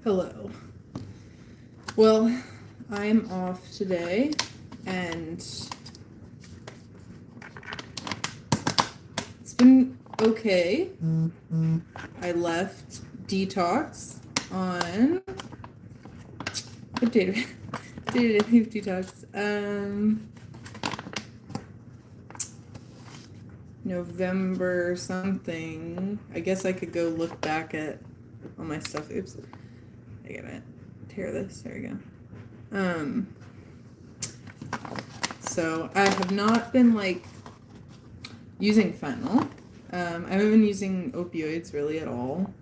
Hello. Well, I'm off today, and it's been okay. I left detox on what date did I leave detox? November something. I guess I could go look back at all my stuff. Oops. I gotta tear this. There we go. So I have not been using fentanyl. I haven't been using opioids really at all.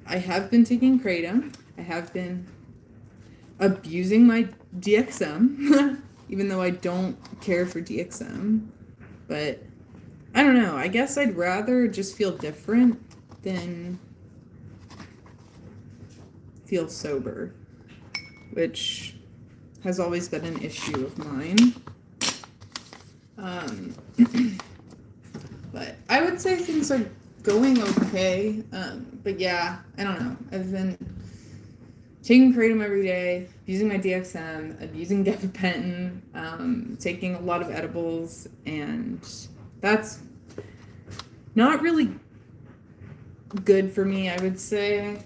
I have been taking kratom. I have been abusing my DXM, even though I don't care for DXM. But I don't know. I guess I'd rather just feel different than feel sober, which has always been an issue of mine. But I would say things are going okay. But yeah, I don't know. I've been taking kratom every day, using my DXM, abusing gabapentin, taking a lot of edibles, and that's not really good for me, I would say.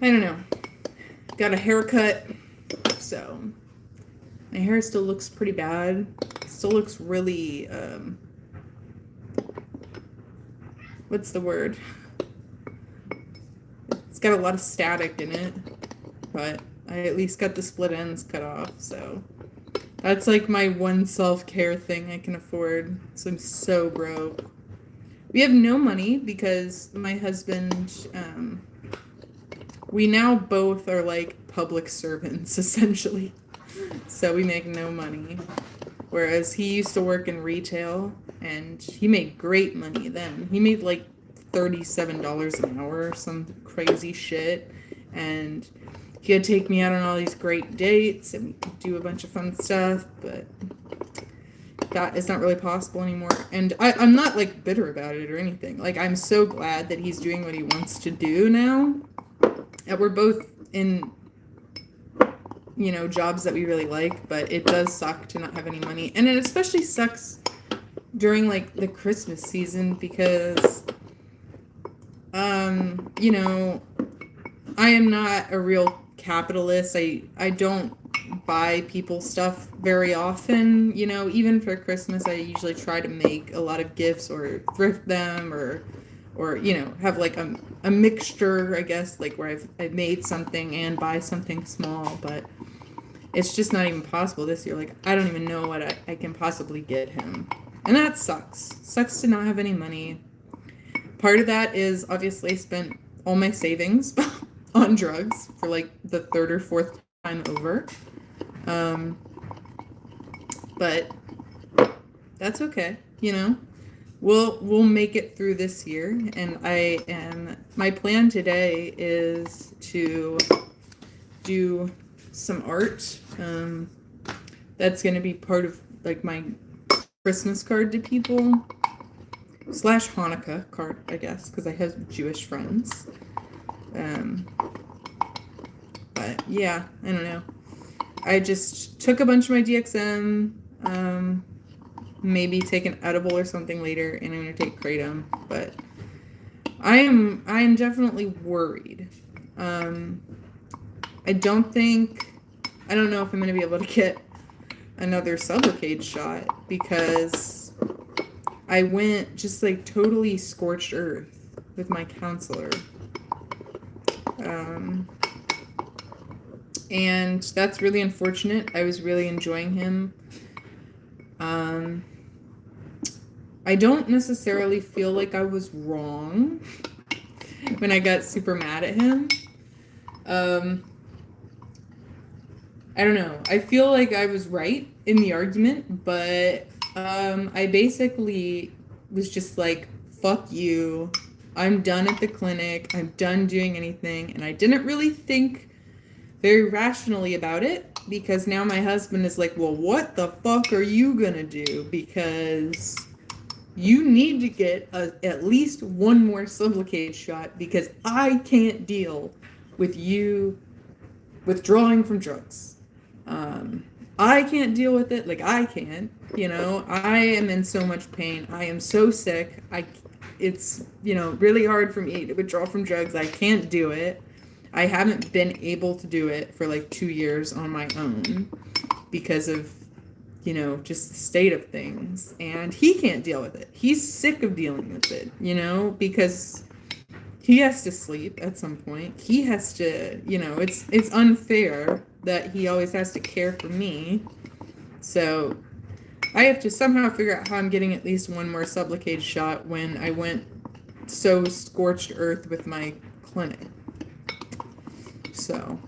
I don't know. Got a haircut, so my hair still looks pretty bad. Still looks really, what's the word? It's got a lot of static in it, but I at least got the split ends cut off, so that's like my one self-care thing I can afford. So I'm so broke. We have no money because my husband, we now both are like public servants, essentially. So we make no money. Whereas he used to work in retail, and he made great money then. He made like $37 an hour or some crazy shit. And he would take me out on all these great dates, and we could do a bunch of fun stuff, but that is not really possible anymore. And I'm not like bitter about it or anything. Like, I'm so glad that he's doing what he wants to do now. And we're both in, jobs that we really like, but it does suck to not have any money. And it especially sucks during like the Christmas season because, I am not a real capitalist. I don't buy people stuff very often. Even for Christmas, I usually try to make a lot of gifts or thrift them or have like a mixture, I guess, like where I've made something and buy something small, but it's just not even possible this year. Like, I don't even know what I can possibly get him. And that sucks. Sucks to not have any money. Part of that is obviously I spent all my savings on drugs for like the third or fourth time over. But that's okay, We'll make it through this year, and my plan today is to do some art. That's going to be part of like my Christmas card to people / Hanukkah card, I guess, because I have Jewish friends. But yeah, I don't know. I just took a bunch of my DXM, maybe take an edible or something later, and I'm gonna take kratom. But I am definitely worried. I don't know if I'm gonna be able to get another Sublocade shot because I went just like totally scorched earth with my counselor. And that's really unfortunate. I was really enjoying him. I don't necessarily feel like I was wrong when I got super mad at him. I don't know. I feel like I was right in the argument, but I basically was just like, fuck you. I'm done at the clinic. I'm done doing anything. And I didn't really think very rationally about it. because now my husband is like, well, what the fuck are you gonna do? Because you need to get at least one more Sublocade shot because I can't deal with you withdrawing from drugs. I can't deal with it like I can. I am in so much pain. I am so sick. It's really hard for me to withdraw from drugs. I can't do it. I haven't been able to do it for like 2 years on my own because of just the state of things. And he can't deal with it. He's sick of dealing with it, because he has to sleep at some point. He has to, it's unfair that he always has to care for me. So I have to somehow figure out how I'm getting at least one more Sublocade shot when I went so scorched earth with my clinic. So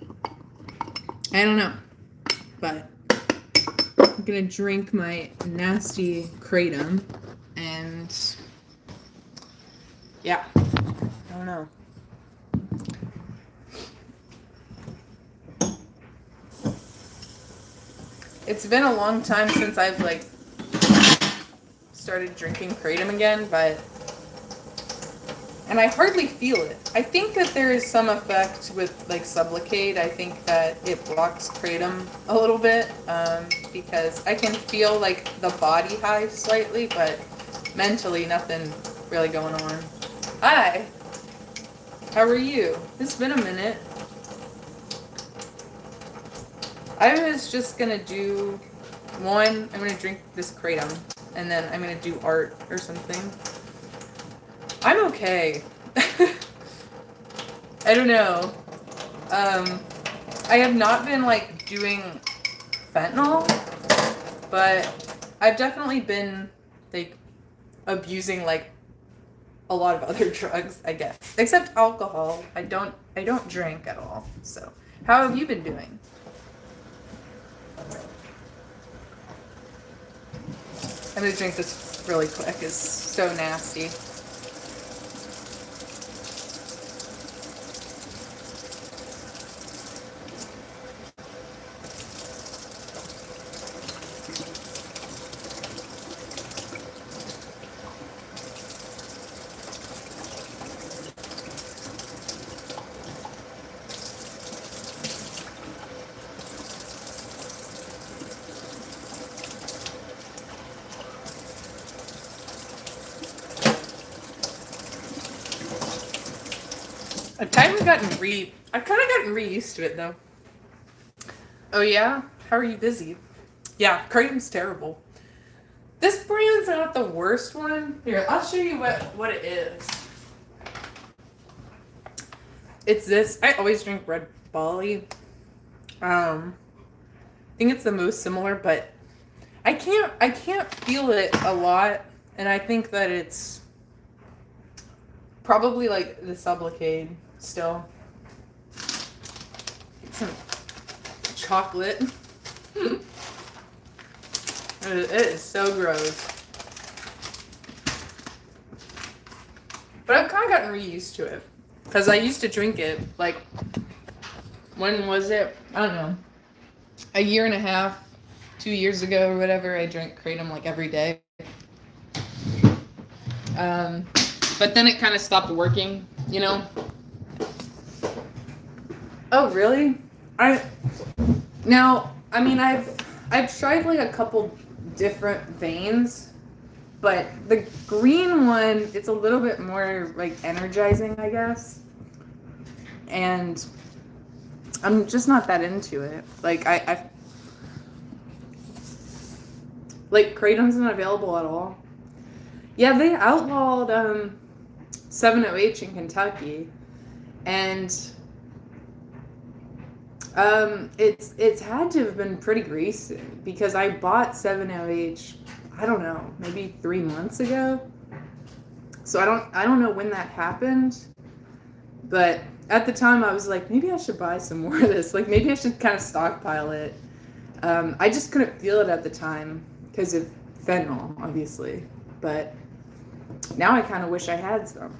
I don't know, but I'm gonna drink my nasty kratom, and yeah, I don't know. It's been a long time since I've started drinking kratom again, and I hardly feel it. I think that there is some effect with Sublocade. I think that it blocks kratom a little bit, because I can feel the body high slightly, but mentally nothing really going on. Hi, how are you? It's been a minute. I was just gonna do one. I'm gonna drink this kratom, and then I'm gonna do art or something. I'm okay. I don't know. I have not been doing fentanyl, but I've definitely been abusing a lot of other drugs, I guess. Except alcohol. I don't drink at all. So, how have you been doing? I'm gonna drink this really quick. It's so nasty. I've kind of gotten re-used to it though. Oh yeah? How are you busy? Yeah, kratom's terrible. This brand's not the worst one. Here, I'll show you what it is. It's this. I always drink Red Bali. I think it's the most similar, but I can't feel it a lot, and I think that it's probably the Sublocade still. Get some chocolate. It is so gross. But I've kind of gotten re-used to it. Because I used to drink it, when was it? I don't know. A year and a half, 2 years ago or whatever, I drank kratom every day. But then it kind of stopped working, Oh, really? I've tried a couple different veins, but the green one, it's a little bit more energizing, I guess. And I'm just not that into it. Kratom's not available at all. Yeah, they outlawed 7-OH in Kentucky, and it's had to have been pretty recent because I bought 7-OH, I don't know, maybe 3 months ago. So I don't know when that happened, but at the time I was like, maybe I should buy some more of this. Maybe I should kind of stockpile it. I just couldn't feel it at the time because of fentanyl, obviously, but now I kind of wish I had some.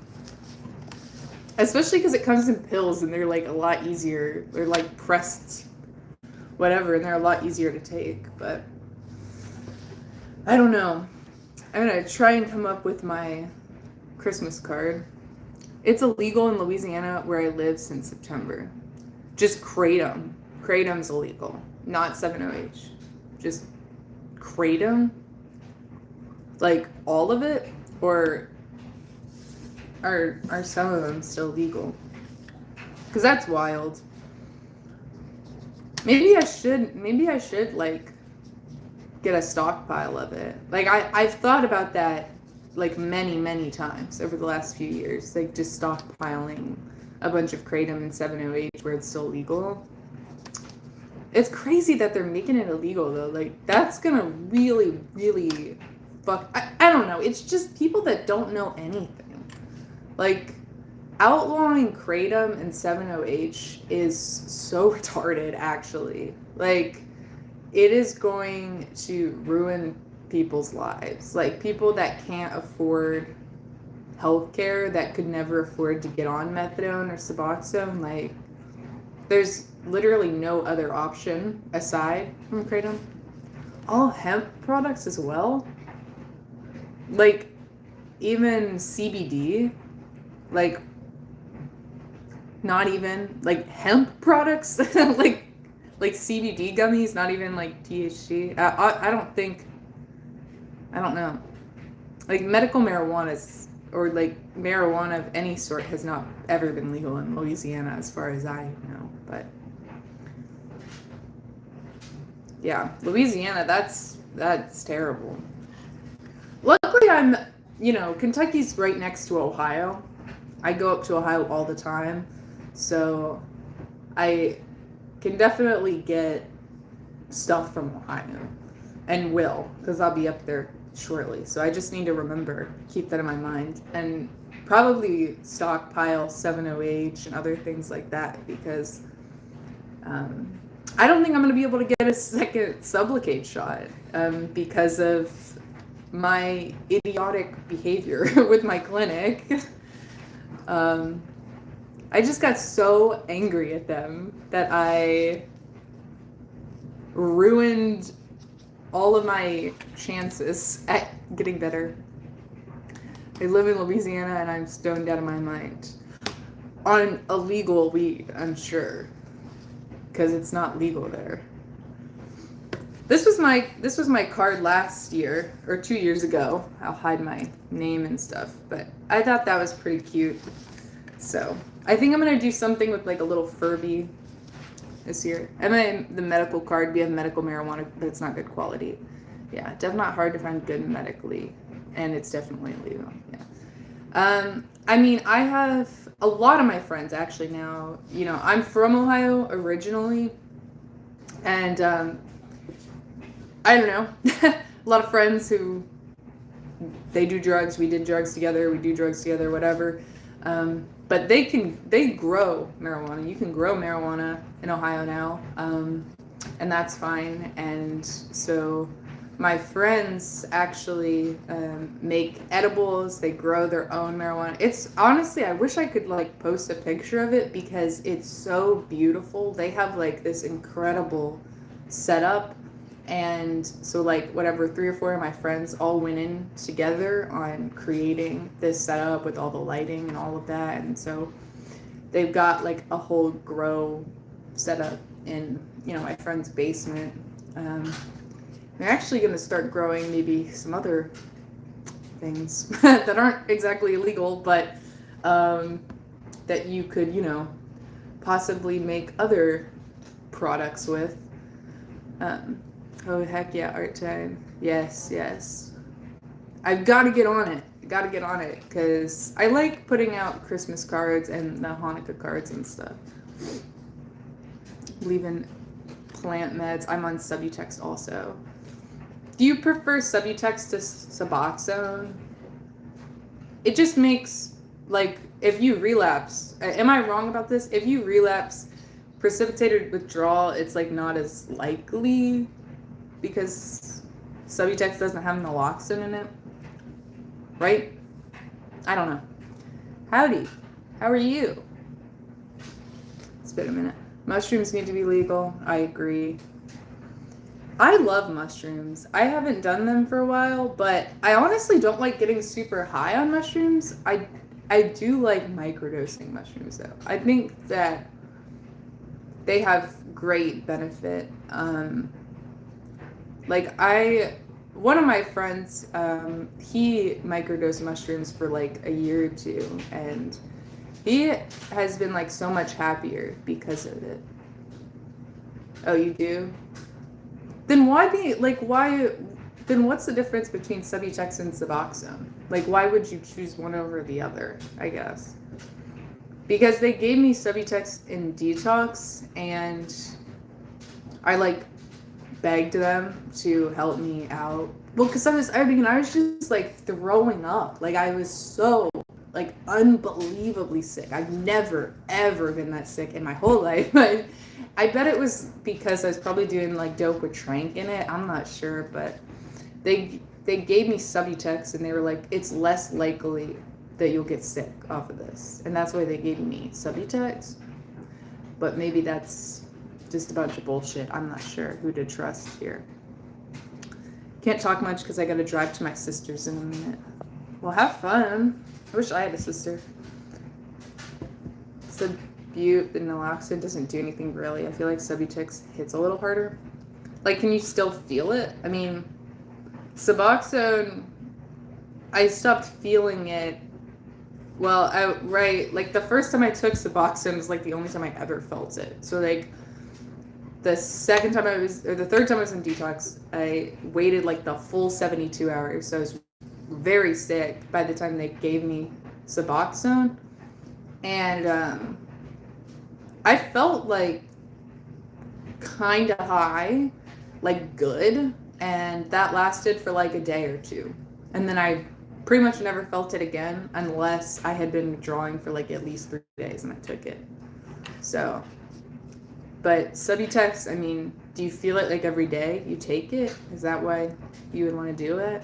Especially because it comes in pills and they're a lot easier. They're pressed whatever, and they're a lot easier to take, but I don't know. I'm gonna try and come up with my Christmas card. It's illegal in Louisiana where I live since September. Just Kratom. Kratom's illegal, not 70H. Just Kratom? Like all of it? Or are some of them still legal? Because that's wild. Maybe I should like get a stockpile of it. Like I've thought about that like many times over the last few years. Like just stockpiling a bunch of Kratom and 70H where it's still legal. It's crazy that they're making it illegal though. Like that's gonna really fuck. I don't know. It's just people that don't know anything. Like outlawing Kratom and 70H is so retarded actually. Like it is going to ruin people's lives. Like people that can't afford healthcare, that could never afford to get on methadone or Suboxone, like there's literally no other option aside from Kratom. All hemp products as well. Like even CBD, like not even like hemp products, like CBD gummies, not even like THC. I don't know. Like medical marijuana or like marijuana of any sort has not ever been legal in Louisiana as far as I know. But yeah, Louisiana, that's terrible. Luckily Kentucky's right next to Ohio. I go up to Ohio all the time. So I can definitely get stuff from Ohio and will, because I'll be up there shortly. So I just need to keep that in my mind, and probably stockpile 70H and other things like that, because I don't think I'm going to be able to get a second Sublocade shot because of my idiotic behavior with my clinic. I just got so angry at them that I ruined all of my chances at getting better. I live in Louisiana and I'm stoned out of my mind. On illegal weed, I'm sure. Because it's not legal there. This was my card last year, or 2 years ago. I'll hide my name and stuff, but I thought that was pretty cute. So I think I'm gonna do something with like a little Furby this year. And then the medical card, we have medical marijuana, but it's not good quality. Yeah, definitely hard to find good medically, and it's definitely illegal. Yeah. I mean, I have a lot of my friends actually now. I'm from Ohio originally, and I don't know, a lot of friends who they do drugs. We did drugs together. We do drugs together. Whatever. But they grow marijuana. You can grow marijuana in Ohio now, and that's fine. And so my friends actually make edibles. They grow their own marijuana. It's honestly, I wish I could like post a picture of it because it's so beautiful. They have like this incredible setup. And so like whatever, 3 or 4 of my friends all went in together on creating this setup with all the lighting and all of that. And so they've got like a whole grow setup in, my friend's basement. They're actually going to start growing maybe some other things that aren't exactly illegal, but that you could, possibly make other products with. Oh, heck yeah, art time. Yes. I've got to get on it. Because I like putting out Christmas cards and the Hanukkah cards and stuff. Leaving plant meds. I'm on Subutex also. Do you prefer Subutex to Suboxone? It just makes, like, if you relapse, am I wrong about this? If you relapse precipitated withdrawal, it's like not as likely because Subutex doesn't have naloxone in it, right? I don't know. Howdy, how are you? It's been a minute. Mushrooms need to be legal. I agree. I love mushrooms. I haven't done them for a while, but I honestly don't like getting super high on mushrooms. I do like microdosing mushrooms though. I think that they have great benefit. One of my friends, he microdosed mushrooms for like a year or two, and he has been like so much happier because of it. Oh, you do? Then then what's the difference between Subutex and Suboxone? Like, why would you choose one over the other, I guess? Because they gave me Subutex in detox, and I like begged them to help me out. Well, because I was just like throwing up. Like, I was so like unbelievably sick. I've never ever been that sick in my whole life. I bet it was because I was probably doing like dope with trank in it. I'm not sure, but they gave me Subutex, and they were like, it's less likely that you'll get sick off of this, and that's why they gave me Subutex. But maybe that's just a bunch of bullshit. I'm not sure who to trust here. Can't talk much because I got to drive to my sister's in a minute. Well, have fun. I wish I had a sister. Subute the naloxone doesn't do anything really. I feel like Subutex hits a little harder. Like, can you still feel it? I mean, Suboxone, I stopped feeling it. Well, like the first time I took Suboxone was like the only time I ever felt it. So like the third time I was in detox, I waited like the full 72 hours. So I was very sick by the time they gave me Suboxone. And I felt like kind of high, like good. And that lasted for like a day or two. And then I pretty much never felt it again unless I had been withdrawing for like at least 3 days and I took it. So, but Subutex, I mean, do you feel it like every day you take it? Is that why you would want to do it?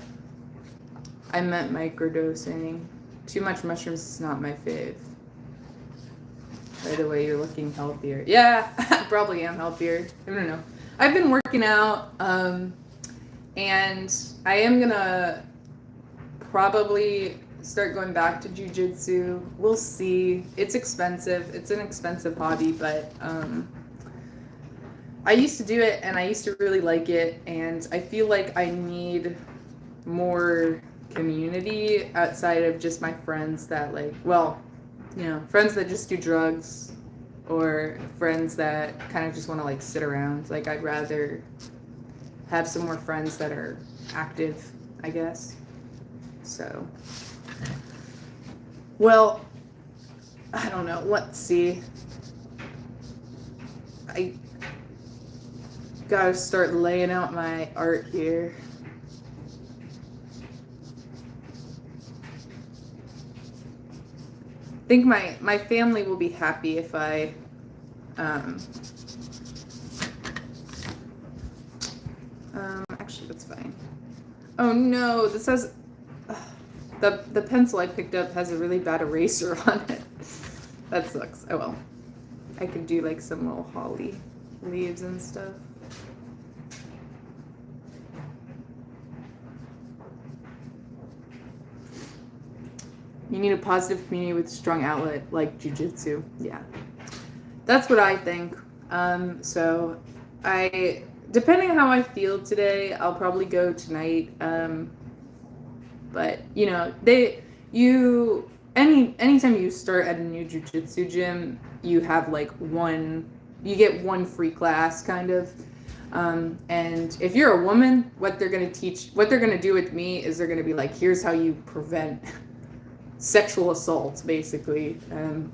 I meant microdosing. Too much mushrooms is not my fave. By the way, you're looking healthier. Yeah, I probably am healthier. I don't know. I've been working out, and I am gonna probably start going back to jujitsu. We'll see. It's expensive. It's an expensive hobby, but I used to do it and I used to really like it, and I feel like I need more community outside of just my friends that like, well, you know, friends that just do drugs or friends that kind of just want to like sit around. Like, I'd rather have some more friends that are active, I guess. So, well, I don't know. Let's see. I gotta start laying out my art here. I think my family will be happy if I actually, that's fine. Oh no, this has the pencil I picked up has a really bad eraser on it. That sucks. Oh well. I could do like some little holly leaves and stuff. You need a positive community with strong outlet like jujitsu. Yeah, that's what I think. So depending on how I feel today, I'll probably go tonight. But you know, anytime you start at a new jujitsu gym, you have like you get one free class kind of. And if you're a woman, what they're gonna do with me is they're gonna be like, here's how you prevent sexual assault, basically.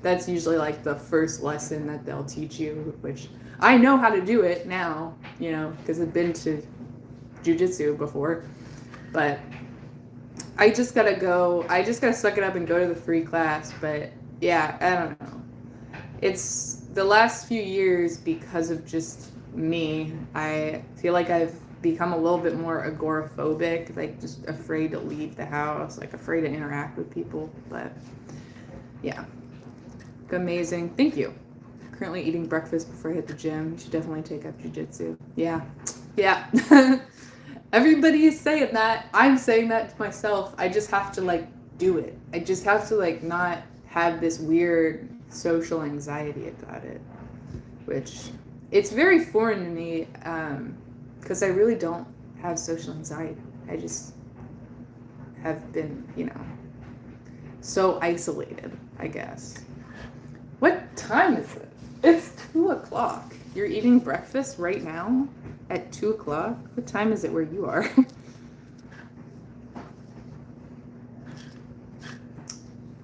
That's usually like the first lesson that they'll teach you, which I know how to do it now, you know, because I've been to jujitsu before. But I just gotta suck it up and go to the free class. But yeah, I don't know. It's the last few years, because of just me, I feel like I've become a little bit more agoraphobic, like just afraid to leave the house, like afraid to interact with people. But yeah, amazing. Thank you. currently eating breakfast before I hit the gym. You should definitely take up jujitsu. Yeah. Everybody is saying that. I'm saying that to myself. I just have to like do it. I just have to like not have this weird social anxiety about it, which it's very foreign to me because I really don't have social anxiety. I just have been, so isolated, I guess. What time is it? It's 2:00. You're eating breakfast right now at 2:00? What time is it where you are?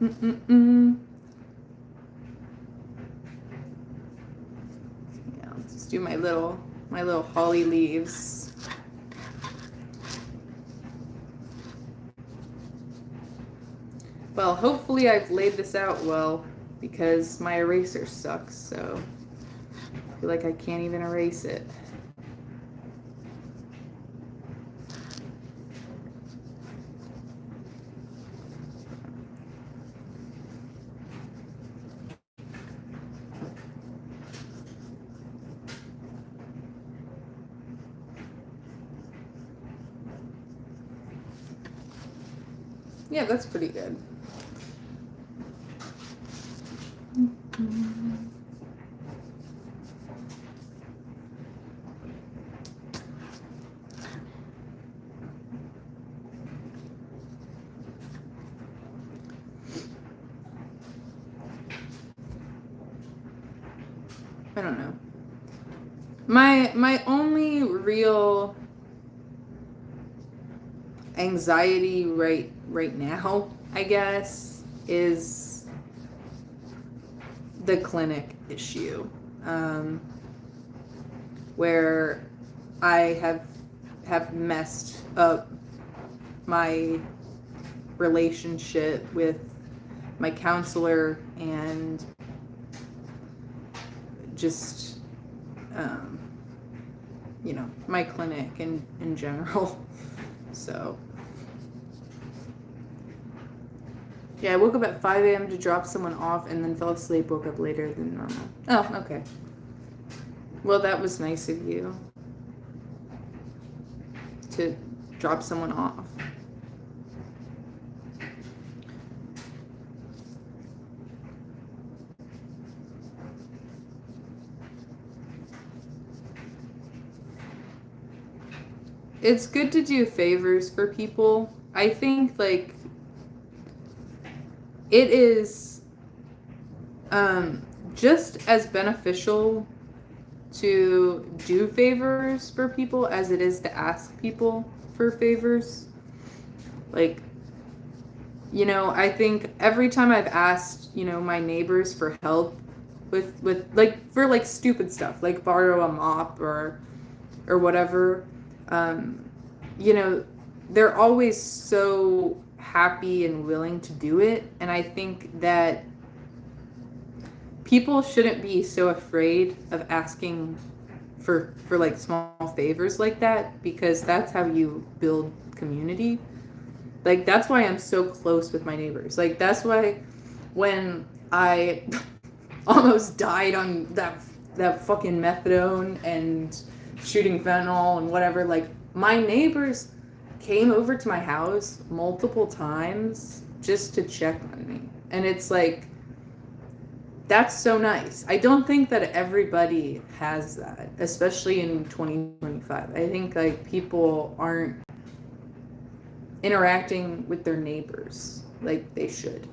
Yeah, let's just do my little holly leaves. Well, hopefully I've laid this out well because my eraser sucks, so I feel like I can't even erase it. Yeah, that's pretty good. I don't know. My only real anxiety right now, I guess, is the clinic issue, where I have messed up my relationship with my counselor and just my clinic in general. So yeah, I woke up at 5 a.m. to drop someone off and then fell asleep, woke up later than normal. Oh, okay. Well, that was nice of you to drop someone off. It's good to do favors for people. I think like it is just as beneficial to do favors for people as it is to ask people for favors. Like, I think every time I've asked, my neighbors for help with like for like stupid stuff, like borrow a mop or whatever, they're always so happy and willing to do it. And I think that people shouldn't be so afraid of asking for like small favors like that, because that's how you build community. Like, that's why I'm so close with my neighbors. Like, that's why when I almost died on that fucking methadone and shooting fentanyl and whatever, like, my neighbors came over to my house multiple times just to check on me. And it's like, that's so nice. I don't think that everybody has that, especially in 2025. I think like people aren't interacting with their neighbors like they should,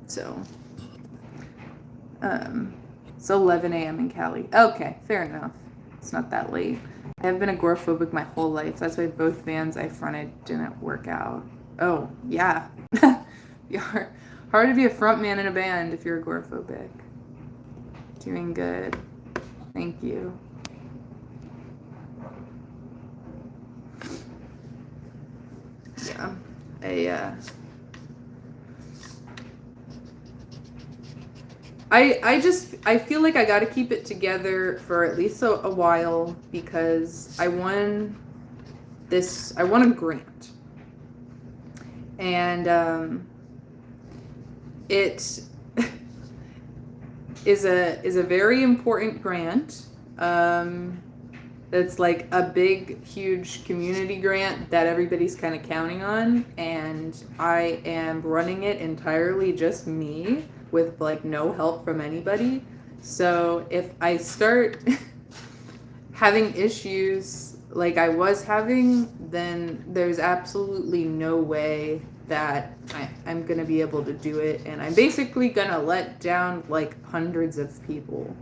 So, it's 11 a.m. in Cali. Okay, fair enough. It's not that late. I have been agoraphobic my whole life. That's why both bands I fronted didn't work out. Oh, yeah. You're hard to be a front man in a band if you're agoraphobic. Doing good. Thank you. Yeah. I feel like I got to keep it together for at least a while, because I won a grant, and is a very important grant. That's like a big, huge community grant that everybody's kind of counting on, and I am running it entirely just me with like no help from anybody. So if I start having issues like I was having, then there's absolutely no way that I'm gonna be able to do it, and I'm basically gonna let down like hundreds of people.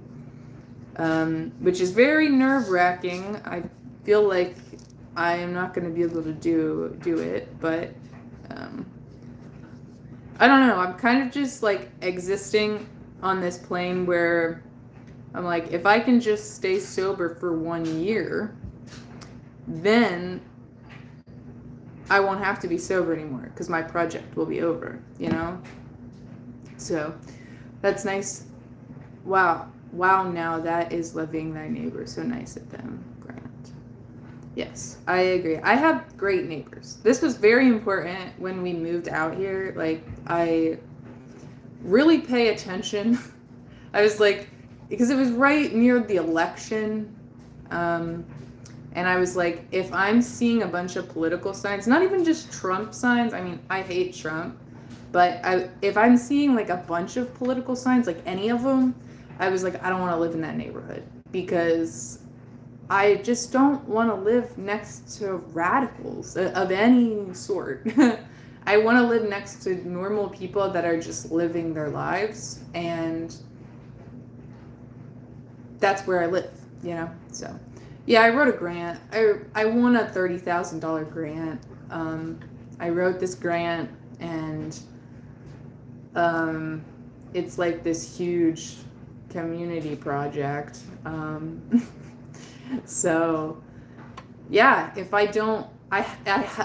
Which is very nerve-wracking. I feel like I am not going to be able to do it, but I don't know. I'm kind of just like existing on this plane where I'm like, if I can just stay sober for 1 year, then I won't have to be sober anymore because my project will be over, you know? So that's nice. Wow, now that is loving thy neighbor. So nice of them, Grant. Yes, I agree. I have great neighbors. This was very important when we moved out here. Like, I really pay attention. I was like, because it was right near the election. And I was like, if I'm seeing a bunch of political signs, not even just Trump signs. I mean, I hate Trump. But if I'm seeing like a bunch of political signs, like any of them, I was like, I don't want to live in that neighborhood because I just don't want to live next to radicals of any sort. I want to live next to normal people that are just living their lives, and that's where I live, you know? So, yeah, I wrote a grant. I won a $30,000 grant. I wrote this grant, and it's like this huge community project. So yeah, if I don't, I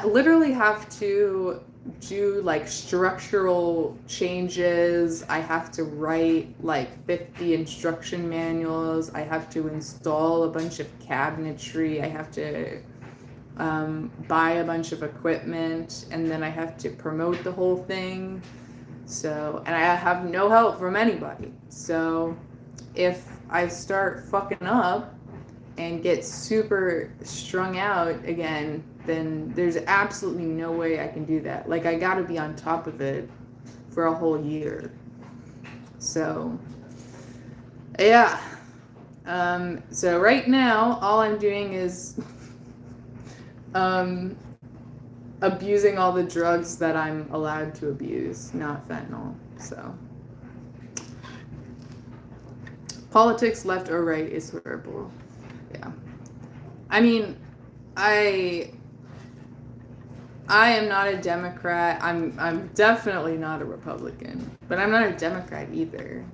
literally have to do like structural changes. I have to write like 50 instruction manuals. I have to install a bunch of cabinetry. I have to buy a bunch of equipment, and then I have to promote the whole thing. So, and I have no help from anybody. So if I start fucking up and get super strung out again, then there's absolutely no way I can do that. Like, I gotta be on top of it for a whole year. So, yeah. So right now, all I'm doing is abusing all the drugs that I'm allowed to abuse, not fentanyl. So, politics, left or right, is horrible. Yeah. I mean, I am not a Democrat. I'm definitely not a Republican, but I'm not a Democrat either.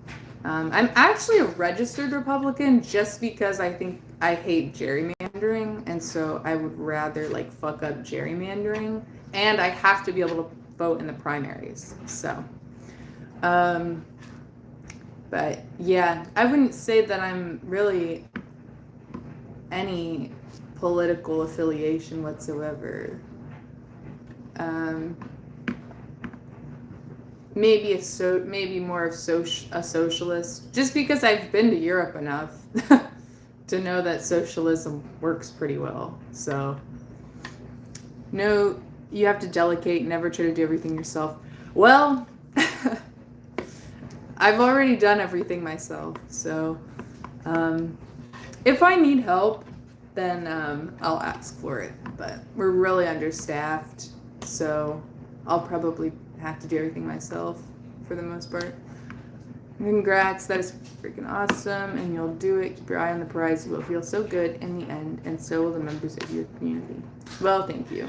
I'm actually a registered Republican just because I think I hate gerrymandering, and so I would rather like fuck up gerrymandering, and I have to be able to vote in the primaries. So, but yeah, I wouldn't say that I'm really any political affiliation whatsoever. Maybe more of a socialist, just because I've been to Europe enough to know that socialism works pretty well. So, no, you have to delegate, never try to do everything yourself. Well, I've already done everything myself, so if I need help, then I'll ask for it. But we're really understaffed, so I'll probably have to do everything myself for the most part. Congrats, that is freaking awesome, and you'll do it. Keep your eye on the prize. You will feel so good in the end, and so will the members of your community. Well, thank you.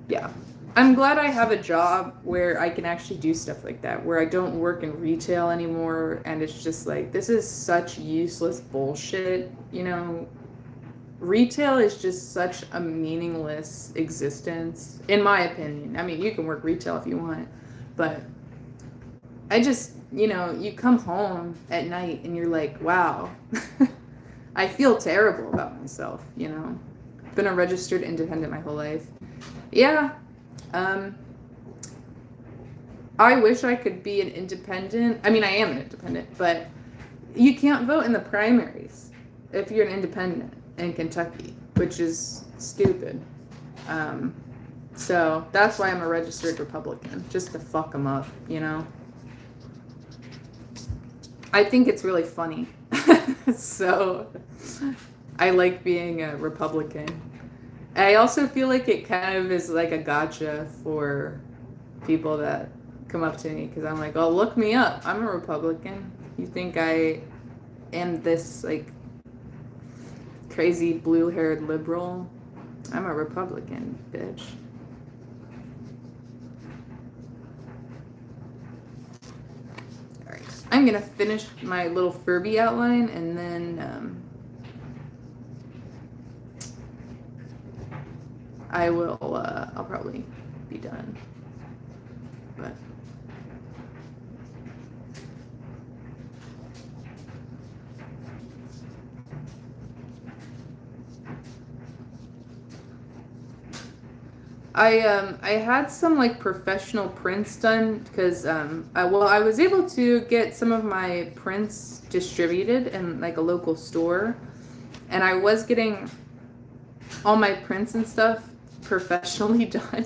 Yeah. I'm glad I have a job where I can actually do stuff like that, where I don't work in retail anymore, and it's just like, this is such useless bullshit, you know? Retail is just such a meaningless existence, in my opinion. I mean, you can work retail if you want, but I just, you know, you come home at night and you're like, wow, I feel terrible about myself, you know? I've been a registered independent my whole life. Yeah. I wish I could be an independent. I mean, I am an independent, but You can't vote in the primaries if you're an independent in Kentucky, which is stupid. So that's why I'm a registered Republican, just to fuck them up, you know? I think it's really funny. So I like being a Republican. I also feel like it kind of is like a gotcha for people that come up to me because I'm like, oh, look me up. I'm a Republican. You think I am this like crazy blue-haired liberal? I'm a Republican, bitch. All right, I'm gonna finish my little Furby outline and then I will. I'll probably be done. But I had some like professional prints done because I was able to get some of my prints distributed in like a local store, and I was getting all my prints and stuff professionally done.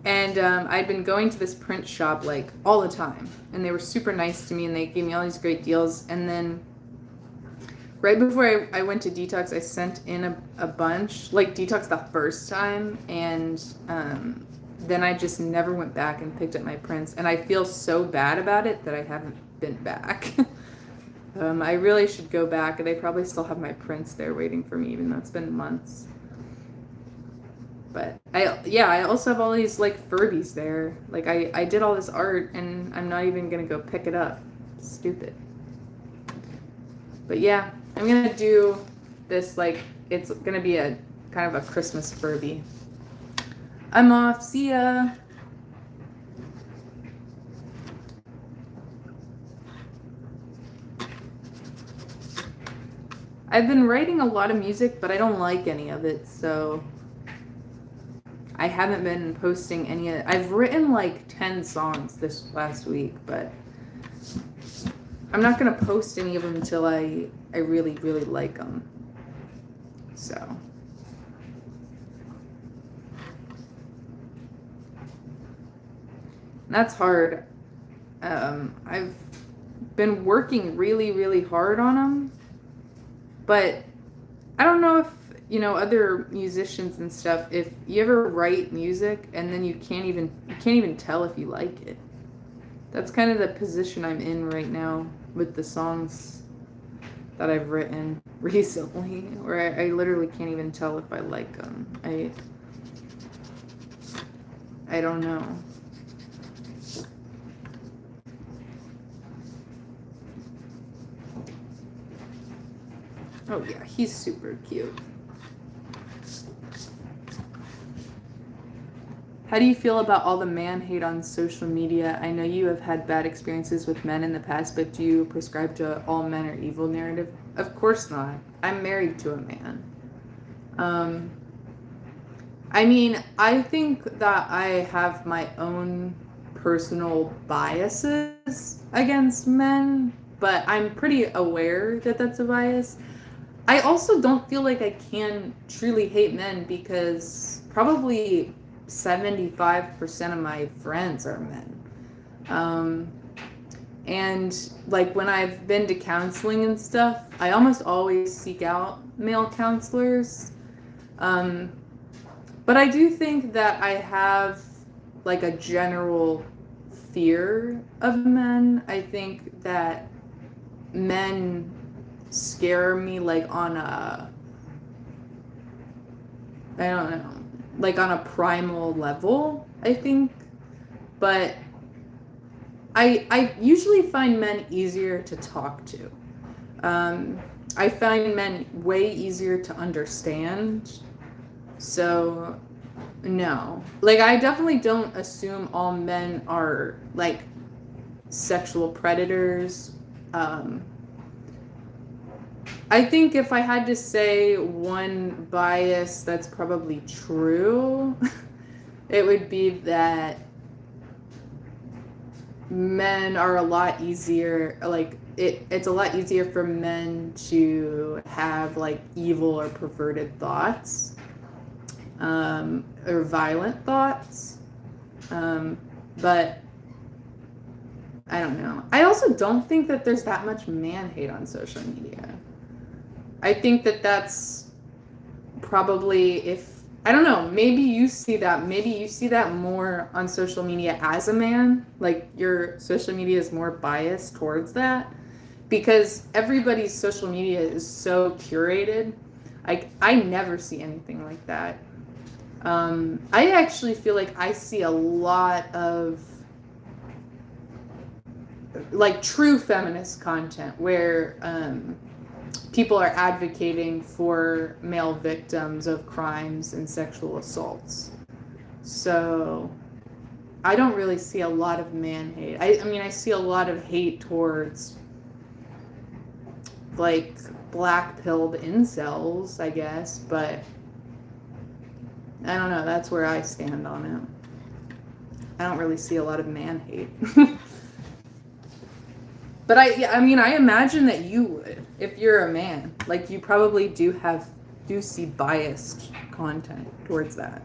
And I'd been going to this print shop like all the time, and they were super nice to me, and they gave me all these great deals. And then right before I went to Detox, I sent in a bunch, like Detox the first time, and then I just never went back and picked up my prints, and I feel so bad about it that I haven't been back. I really should go back, and they probably still have my prints there waiting for me, even though it's been months. But I also have all these like Furbies there. Like I did all this art and I'm not even gonna go pick it up. Stupid. But yeah, I'm gonna do this like it's gonna be a kind of a Christmas Furby. I'm off. See ya. I've been writing a lot of music, but I don't like any of it, so I haven't been posting any of it. I've written like 10 songs this last week, but I'm not going to post any of them until I really, really like them. So. That's hard. I've been working really, really hard on them, but I don't know if other musicians and stuff, if you ever write music and then you can't even tell if you like it. That's kind of the position I'm in right now with the songs that I've written recently, where I literally can't even tell if I like them. I don't know. Oh yeah, he's super cute. How do you feel about all the man hate on social media? I know you have had bad experiences with men in the past, but do you prescribe to all men are evil narrative? Of course not. I'm married to a man. I mean, I think that I have my own personal biases against men, but I'm pretty aware that that's a bias. I also don't feel like I can truly hate men because probably 75% of my friends are men. And like when I've been to counseling and stuff, I almost always seek out male counselors. But I do think that I have like a general fear of men. I think that men scare me like on a, I don't know, like on a primal level, I think. But I usually find men easier to talk to. I find men way easier to understand. So no, like I definitely don't assume all men are like sexual predators. I think if I had to say one bias that's probably true, it would be that men are a lot easier, like it's a lot easier for men to have like evil or perverted thoughts, or violent thoughts. But I don't know. I also don't think that there's that much man hate on social media. I think that that's probably, if I don't know, maybe you see that more on social media as a man, like your social media is more biased towards that, because everybody's social media is so curated. I never see anything like that. I actually feel like I see a lot of like true feminist content where people are advocating for male victims of crimes and sexual assaults. So I don't really see a lot of man hate. I mean, I see a lot of hate towards like black-pilled incels, I guess, but I don't know. That's where I stand on it. I don't really see a lot of man hate. But I mean, I imagine that you would, if you're a man. Like, you probably do see biased content towards that.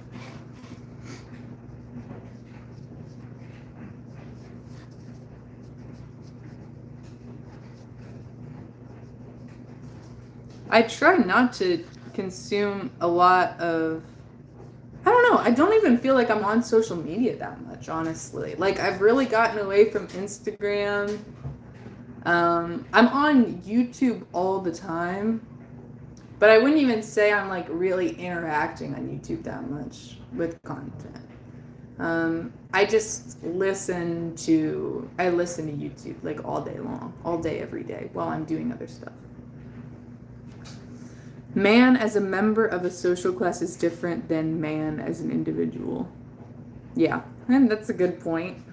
I try not to consume a lot of, I don't know, I don't even feel like I'm on social media that much, honestly. Like, I've really gotten away from Instagram. I'm on YouTube all the time, but I wouldn't even say I'm like really interacting on YouTube that much with content. I just listen to YouTube like all day long, all day, every day while I'm doing other stuff. Man as a member of a social class is different than man as an individual. Yeah, and that's a good point.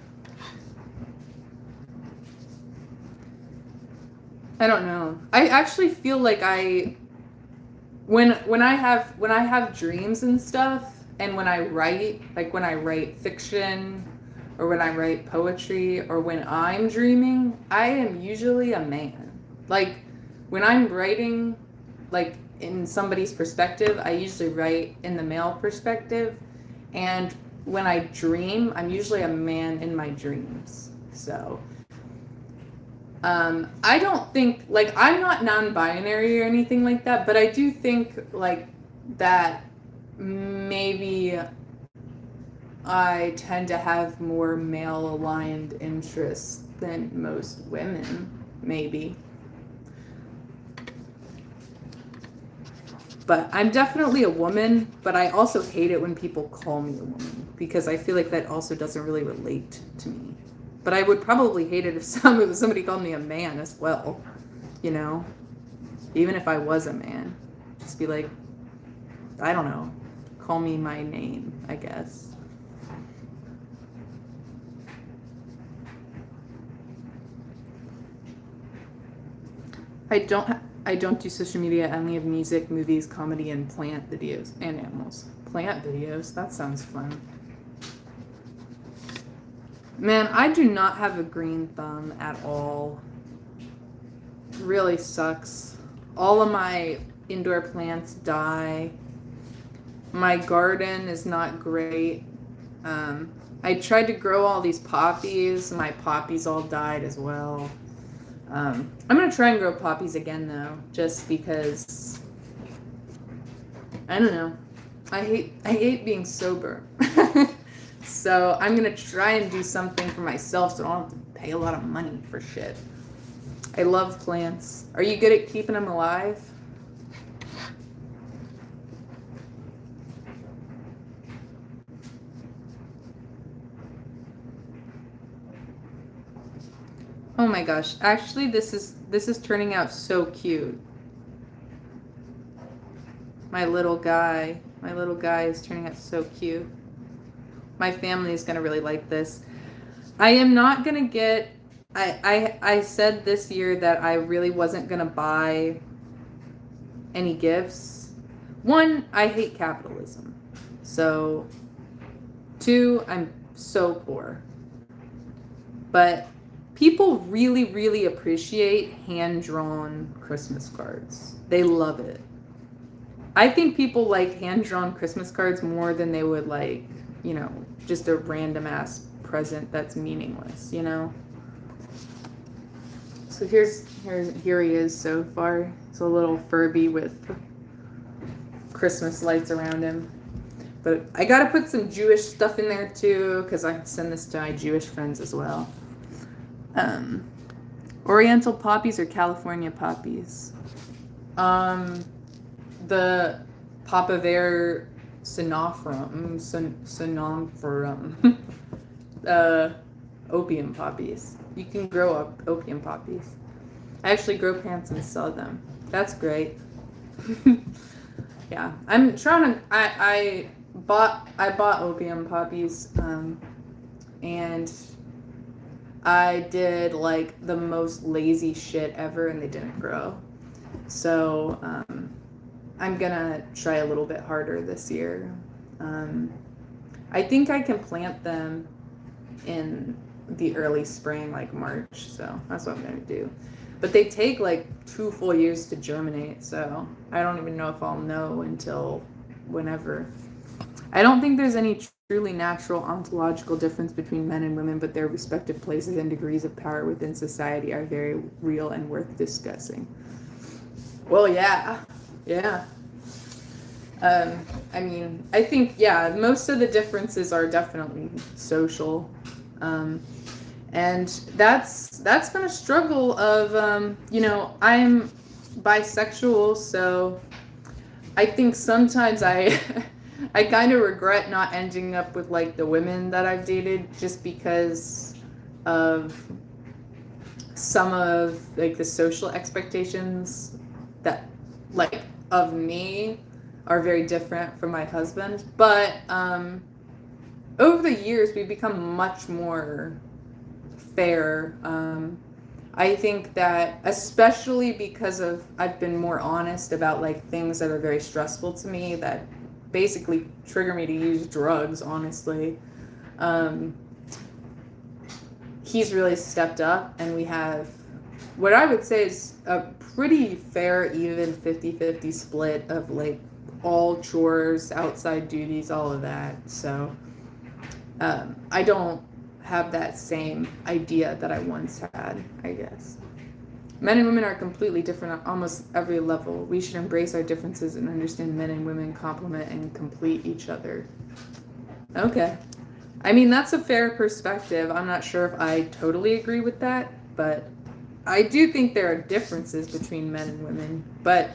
I don't know. I actually feel like when I have dreams and stuff, and when I write fiction, or when I write poetry, or when I'm dreaming, I am usually a man. Like, when I'm writing, like, in somebody's perspective, I usually write in the male perspective, and when I dream, I'm usually a man in my dreams. So I don't think, like, I'm not non-binary or anything like that, but I do think, like, that maybe I tend to have more male-aligned interests than most women, maybe. But I'm definitely a woman, but I also hate it when people call me a woman, because I feel like that also doesn't really relate to me. But I would probably hate it if somebody called me a man as well, you know? Even if I was a man. Just be like, I don't know, call me my name, I guess. I don't do social media. I only have music, movies, comedy, and plant videos, and animals. Plant videos? That sounds fun. Man, I do not have a green thumb at all. It really sucks. All of my indoor plants die. My garden is not great. I tried to grow all these poppies. My poppies all died as well. I'm gonna try and grow poppies again though, just because I don't know. I hate being sober. So I'm gonna try and do something for myself so I don't have to pay a lot of money for shit. I love plants. Are you good at keeping them alive? Oh my gosh. Actually, this is turning out so cute. My little guy is turning out so cute. My family is going to really like this. I am not going to get I said this year that I really wasn't going to buy any gifts. One, I hate capitalism. So, two, I'm so poor. But people really, really appreciate hand-drawn Christmas cards. They love it. I think people like hand-drawn Christmas cards more than they would like, you know, just a random ass present that's meaningless, you know? So here he is so far. It's a little Furby with Christmas lights around him. But I gotta put some Jewish stuff in there too, because I send this to my Jewish friends as well. Oriental poppies or California poppies? The Papaver Sinophorum, opium poppies. You can grow up opium poppies. I actually grow plants and sell them. That's great. Yeah, I'm trying to. I bought opium poppies, and I did like the most lazy shit ever, and they didn't grow. So I'm gonna try a little bit harder this year. I think I can plant them in the early spring, like March. So that's what I'm gonna do. But they take like 2 full years to germinate, so I don't even know if I'll know until whenever. I don't think there's any truly natural ontological difference between men and women, but their respective places and degrees of power within society are very real and worth discussing. Well, yeah. I mean, I think, yeah, most of the differences are definitely social. And that's been a struggle of, you know, I'm bisexual, so I think sometimes I kind of regret not ending up with like the women that I've dated just because of some of like the social expectations that like of me are very different from my husband. But over the years we've become much more fair. I think that especially because of I've been more honest about like things that are very stressful to me that basically trigger me to use drugs, honestly. He's really stepped up, and we have what I would say is a pretty fair, even 50-50 split of like all chores, outside duties, all of that. So I don't have that same idea that I once had, I guess. Men and women are completely different on almost every level. We should embrace our differences and understand men and women complement and complete each other. Okay. I mean, that's a fair perspective. I'm not sure if I totally agree with that, but I do think there are differences between men and women. But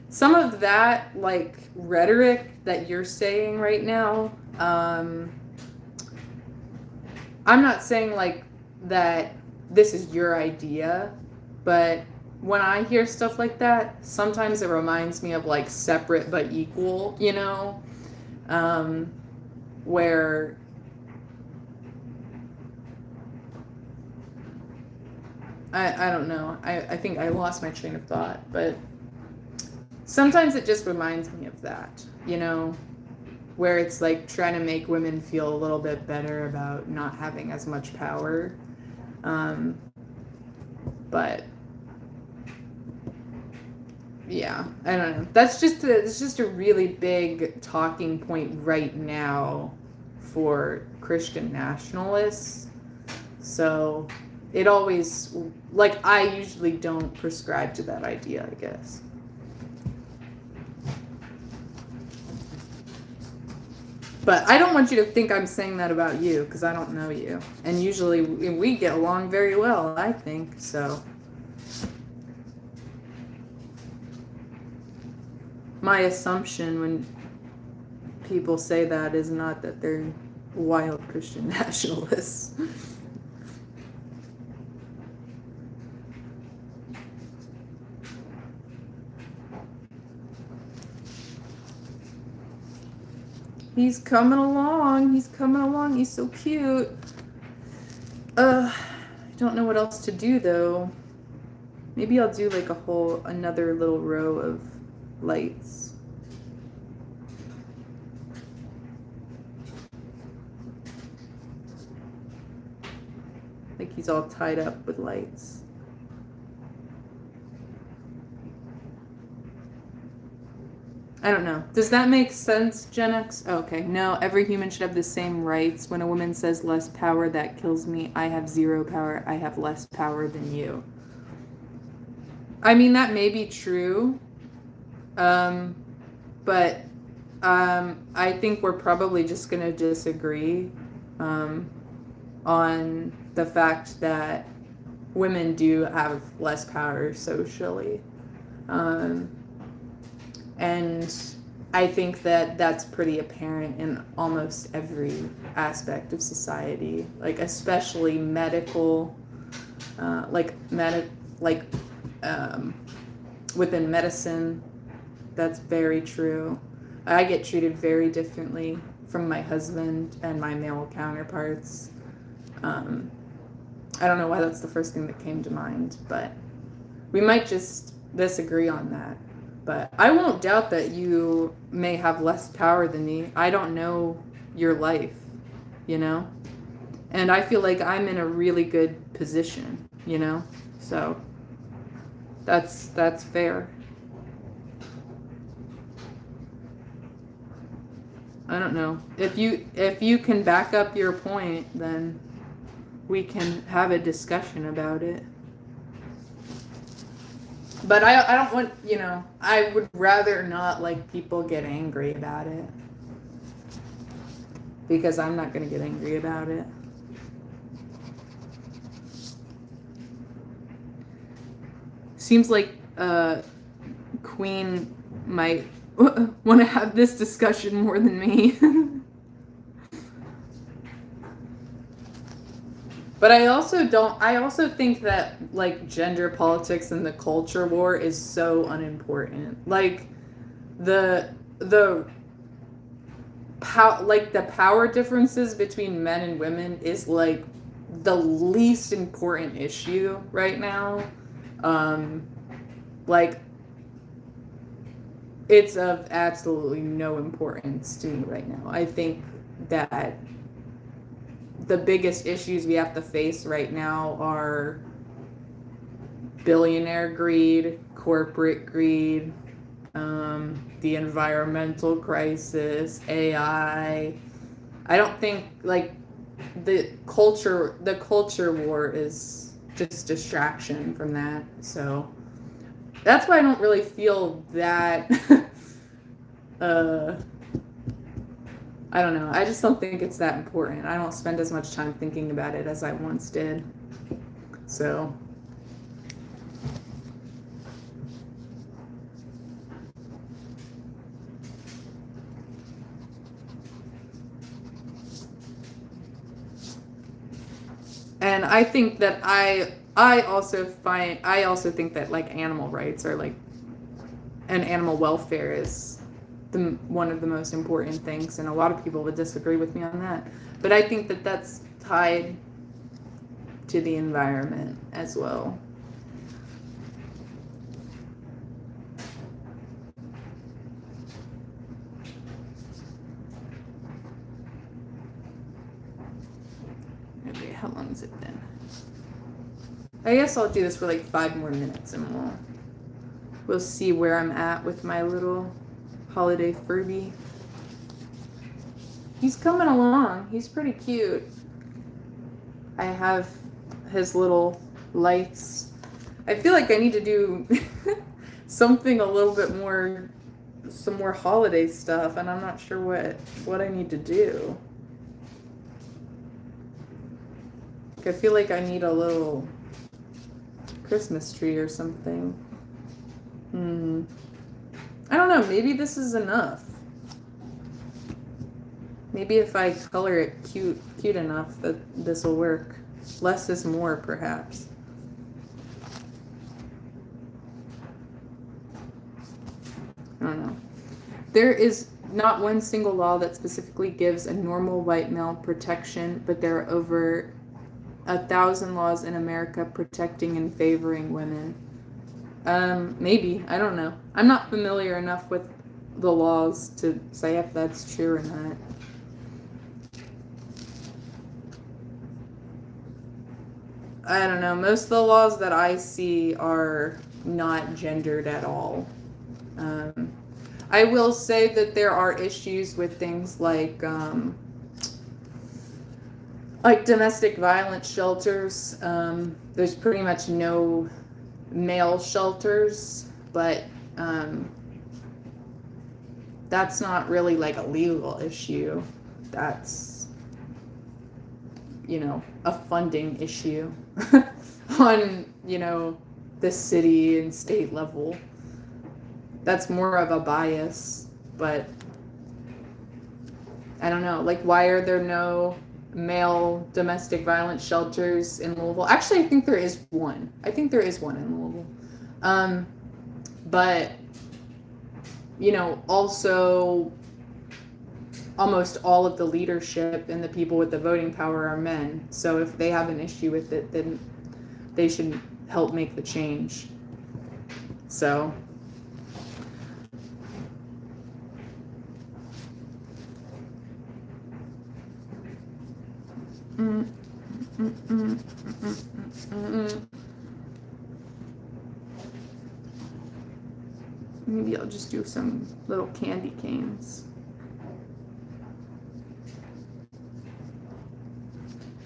some of that, like, rhetoric that you're saying right now, I'm not saying, like, that this is your idea, but when I hear stuff like that, sometimes it reminds me of, like, separate but equal, you know? Where I don't know. I think I lost my train of thought, but sometimes it just reminds me of that, you know, where it's like trying to make women feel a little bit better about not having as much power. But yeah, I don't know. It's just a really big talking point right now for Christian nationalists. So it always, like, I usually don't prescribe to that idea, I guess. But I don't want you to think I'm saying that about you, because I don't know you. And usually we get along very well, I think, so. My assumption when people say that is not that they're wild Christian nationalists. He's coming along. He's coming along. He's so cute. I don't know what else to do though. Maybe I'll do like another little row of lights. Like he's She's all tied up with lights. I don't know. Does that make sense, Gen X? Okay. No, every human should have the same rights. When a woman says less power, that kills me. I have 0 power. I have less power than you. I mean, that may be true. But I think we're probably just going to disagree on the fact that women do have less power socially. And I think that that's pretty apparent in almost every aspect of society, like especially medical, within medicine. That's very true. I get treated very differently from my husband and my male counterparts. I don't know why that's the first thing that came to mind, but we might just disagree on that. But I won't doubt that you may have less power than me. I don't know your life, you know? And I feel like I'm in a really good position, you know? So that's fair. I don't know. If you can back up your point, then we can have a discussion about it. But I don't want, you know, I would rather not like people get angry about it. Because I'm not going to get angry about it. Seems like Queen might want to have this discussion more than me. But I also think that like gender politics and the culture war is so unimportant. Like the power differences between men and women is like the least important issue right now. Like it's of absolutely no importance to me right now. I think that the biggest issues we have to face right now are billionaire greed, corporate greed, the environmental crisis, AI. I don't think like the culture war is just distraction from that. So that's why I don't really feel that I don't know. I just don't think it's that important. I don't spend as much time thinking about it as I once did. So and I think that I also think that like animal rights are like and animal welfare is one of the most important things, and a lot of people would disagree with me on that. But I think that that's tied to the environment as well. Okay, how long has it been? I guess I'll do this for like 5 more minutes and we'll see where I'm at with my little holiday Furby. He's coming along. He's pretty cute. I have his little lights. I feel like I need to do something a little bit more, some more holiday stuff, and I'm not sure what I need to do. I feel like I need a little Christmas tree or something. I don't know, maybe this is enough. Maybe if I color it cute enough that this will work. Less is more, perhaps. I don't know. There is not one single law that specifically gives a normal white male protection, but there are over 1,000 laws in America protecting and favoring women. Maybe. I don't know. I'm not familiar enough with the laws to say if that's true or not. I don't know. Most of the laws that I see are not gendered at all. I will say that there are issues with things like domestic violence shelters. There's pretty much no male shelters, but that's not really like a legal issue. That's, a funding issue on, the city and state level. That's more of a bias, but I don't know. Like, why are there no male domestic violence shelters in Louisville? Actually, I think there is one. in Louisville. But, also almost all of the leadership and the people with the voting power are men. So if they have an issue with it, then they should help make the change. So maybe I'll just do some little candy canes.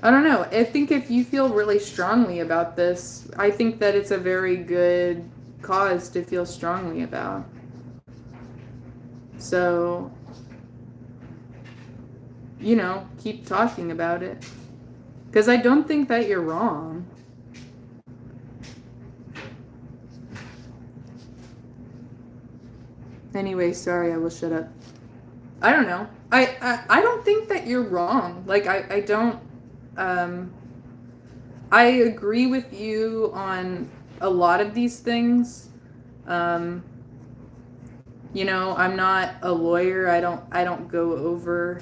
I don't know. I think if you feel really strongly about this, I think that it's a very good cause to feel strongly about. So, keep talking about it. Because I don't think that you're wrong. Anyway, sorry, I will shut up. I don't know. I don't think that you're wrong. Like, I don't... I agree with you on a lot of these things. I'm not a lawyer. I don't go over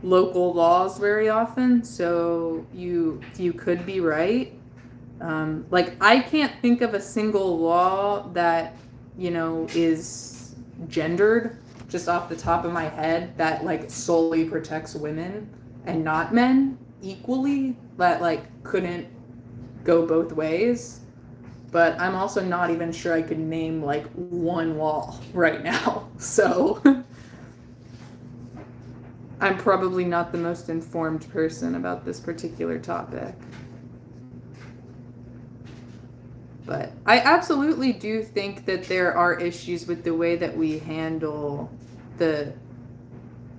local laws very often, so you could be right. Like, I can't think of a single law that is gendered just off the top of my head that like solely protects women and not men equally, that like couldn't go both ways. But I'm also not even sure I could name like one law right now. So I'm probably not the most informed person about this particular topic. But I absolutely do think that there are issues with the way that we handle the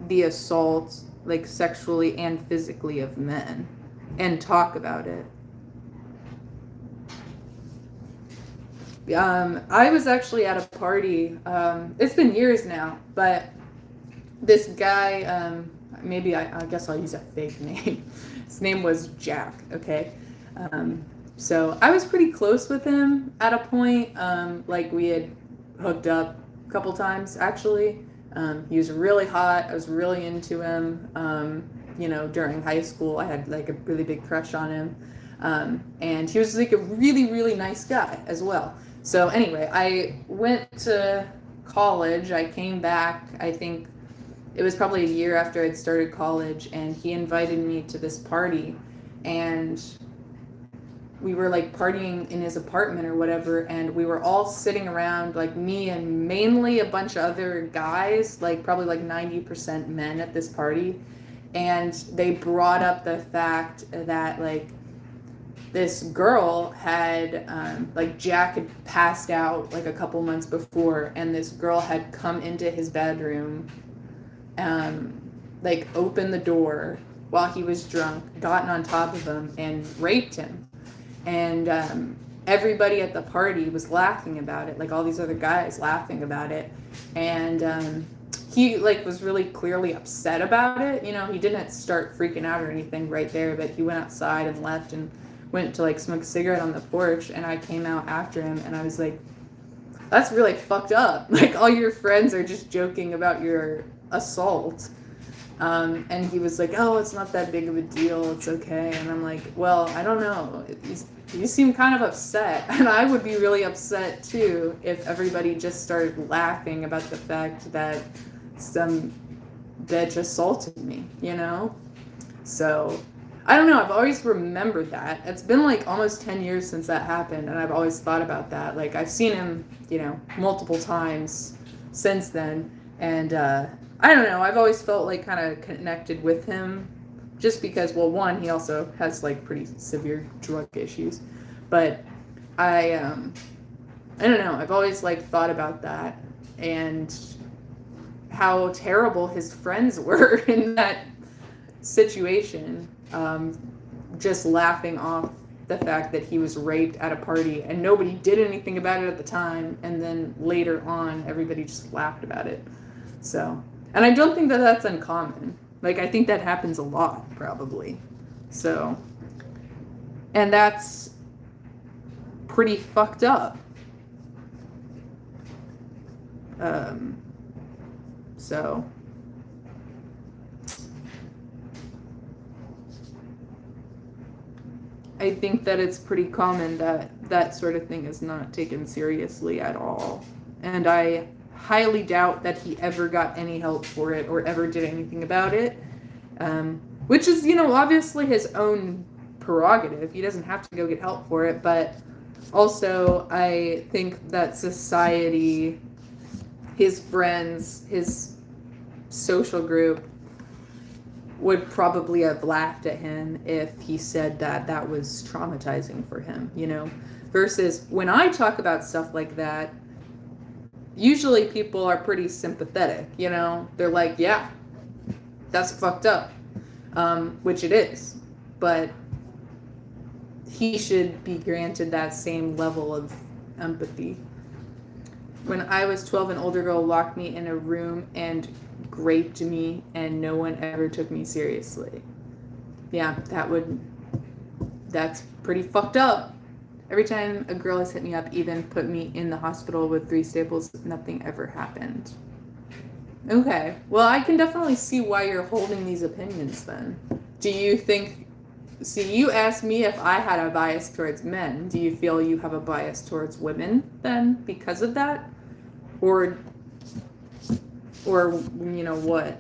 assault, like sexually and physically, of men, and talk about it. I was actually at a party. It's been years now, but this guy, maybe I guess I'll use a fake name. His name was Jack. Okay. So I was pretty close with him at a point. Like, we had hooked up a couple times, actually. He was really hot. I was really into him. During high school, I had like a really big crush on him. And he was like a really, really nice guy as well. So anyway, I went to college. I came back, I think it was probably a year after I'd started college, and he invited me to this party. And we were like partying in his apartment or whatever, and we were all sitting around, like me and mainly a bunch of other guys, like probably like 90% men at this party. And they brought up the fact that like this girl had, like Jack had passed out like a couple months before, and this girl had come into his bedroom, like opened the door while he was drunk, gotten on top of him, and raped him. And everybody at the party was laughing about it, like all these other guys laughing about it. And he like was really clearly upset about it. He didn't start freaking out or anything right there, but he went outside and left and went to like smoke a cigarette on the porch. And I came out after him, and I was like, that's really fucked up. Like, all your friends are just joking about your assault. And he was like, oh, it's not that big of a deal, it's okay. And I'm like, well, I don't know, you seem kind of upset. And I would be really upset too if everybody just started laughing about the fact that some bitch assaulted me, So I don't know. I've always remembered that. It's been like almost 10 years since that happened, and I've always thought about that. Like, I've seen him, you know, multiple times since then, and I don't know. I've always felt like kind of connected with him just because, well, one, he also has like pretty severe drug issues, but I don't know. I've always like thought about that and how terrible his friends were in that situation, just laughing off the fact that he was raped at a party and nobody did anything about it at the time, and then later on everybody just laughed about it. So, and I don't think that that's uncommon. Like, I think that happens a lot, probably. So, and that's pretty fucked up. So I think that it's pretty common that that sort of thing is not taken seriously at all. And I highly doubt that he ever got any help for it or ever did anything about it. Which is, you know, obviously his own prerogative. He doesn't have to go get help for it. But also, I think that society, his friends, his social group, would probably have laughed at him if he said that that was traumatizing for him, you know? Versus when I talk about stuff like that, usually people are pretty sympathetic, you know? They're like, yeah, that's fucked up, which it is. But he should be granted that same level of empathy. When I was 12, an older girl locked me in a room and raped me, and no one ever took me seriously. Yeah, that's pretty fucked up. Every time a girl has hit me up, even put me in the hospital with 3 staples, nothing ever happened. Okay, well, I can definitely see why you're holding these opinions then. Do you think, see, you asked me if I had a bias towards men. Do you feel you have a bias towards women then because of that? Or you know what?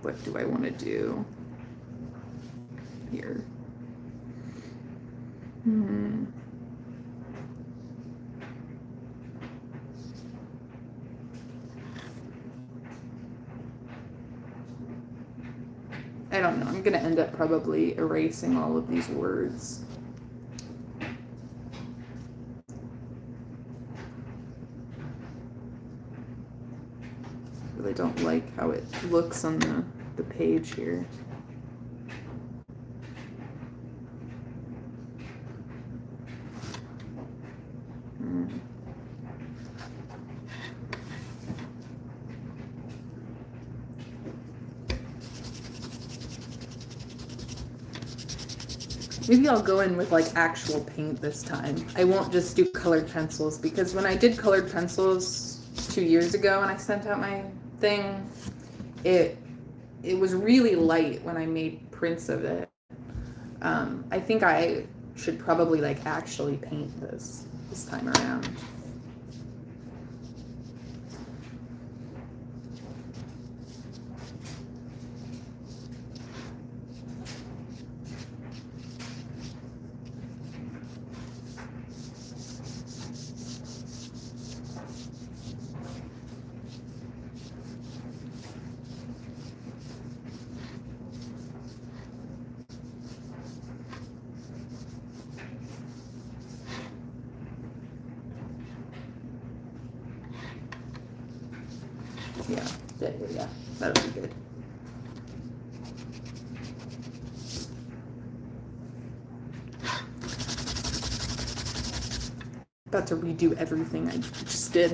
What do I want to do here? I don't know. I'm going to end up probably erasing all of these words. Really don't like how it looks on the page here. Maybe I'll go in with like actual paint this time. I won't just do colored pencils, because when I did colored pencils 2 years ago and I sent out my thing, it was really light when I made prints of it. I think I should probably like actually paint this time around. Yeah, that'll be good. About to redo everything I just did.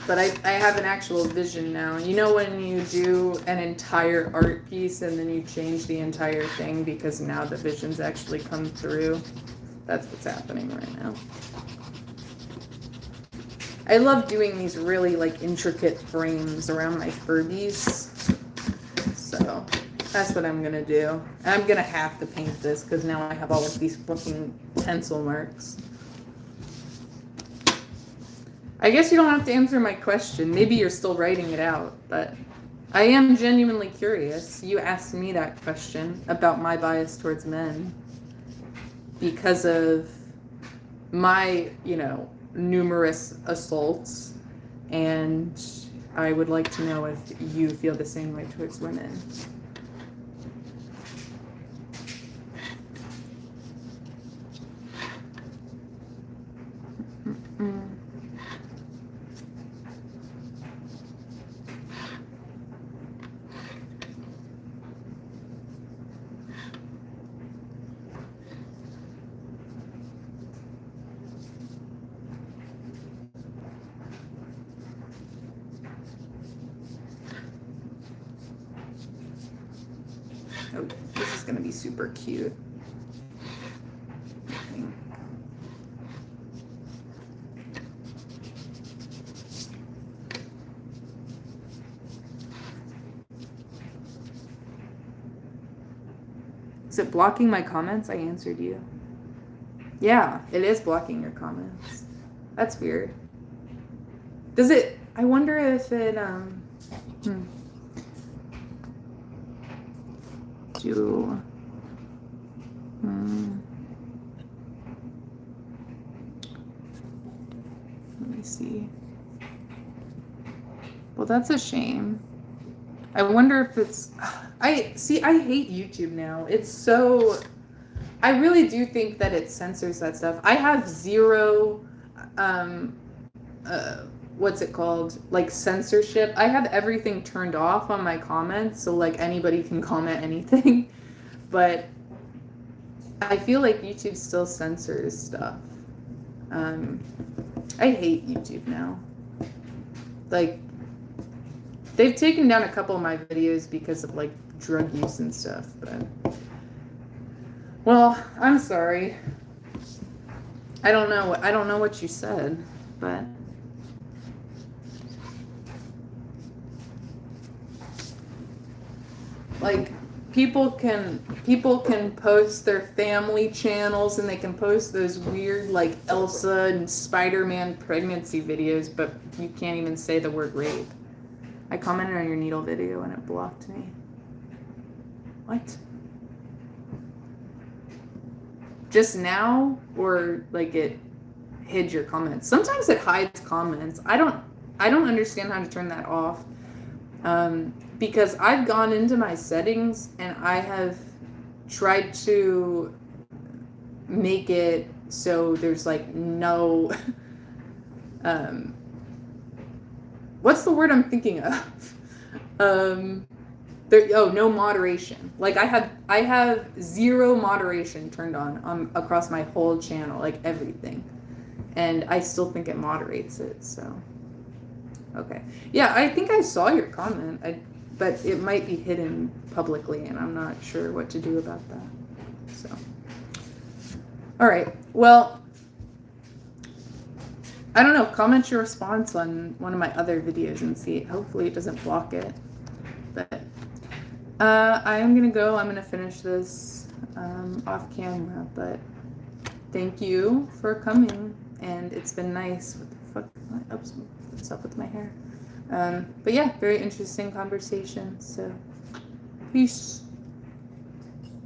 But I have an actual vision now. You know when you do an entire art piece and then you change the entire thing because now the vision's actually come through? That's what's happening right now. I love doing these really like intricate frames around my Furbies. So that's what I'm gonna do. And I'm gonna have to paint this because now I have all of these fucking pencil marks. I guess you don't have to answer my question. Maybe you're still writing it out, but I am genuinely curious. You asked me that question about my bias towards men because of my, numerous assaults, and I would like to know if you feel the same way towards women. Oh, this is gonna be super cute. Is it blocking my comments? I answered you. Yeah, it is blocking your comments. That's weird. Does it, I wonder if it, let me see. Well, that's a shame. I wonder if it's, I hate YouTube now. It's so, I really do think that it censors that stuff. I have zero, what's it called? Like censorship. I have everything turned off on my comments, so like anybody can comment anything. But I feel like YouTube still censors stuff. I hate YouTube now. Like, they've taken down a couple of my videos because of like drug use and stuff, but well, I'm sorry. I don't know what you said, but like people can post their family channels, and they can post those weird like Elsa and Spider-Man pregnancy videos, but you can't even say the word rape. I commented on your needle video and it blocked me. What? Just now, or like it hid your comments? Sometimes it hides comments. I don't understand how to turn that off. Because I've gone into my settings and I have tried to make it so there's like no what's the word I'm thinking of? No moderation. Like I have zero moderation turned on across my whole channel, like everything, and I still think it moderates it. So, okay, yeah, I think I saw your comment, but it might be hidden publicly, and I'm not sure what to do about that. So, all right, well. I don't know, comment your response on one of my other videos and see. Hopefully it doesn't block it. But I'm going to go. I'm going to finish this off camera. But thank you for coming. And it's been nice. What the fuck? Oops, what's up with my hair? But yeah, very interesting conversation. So, peace.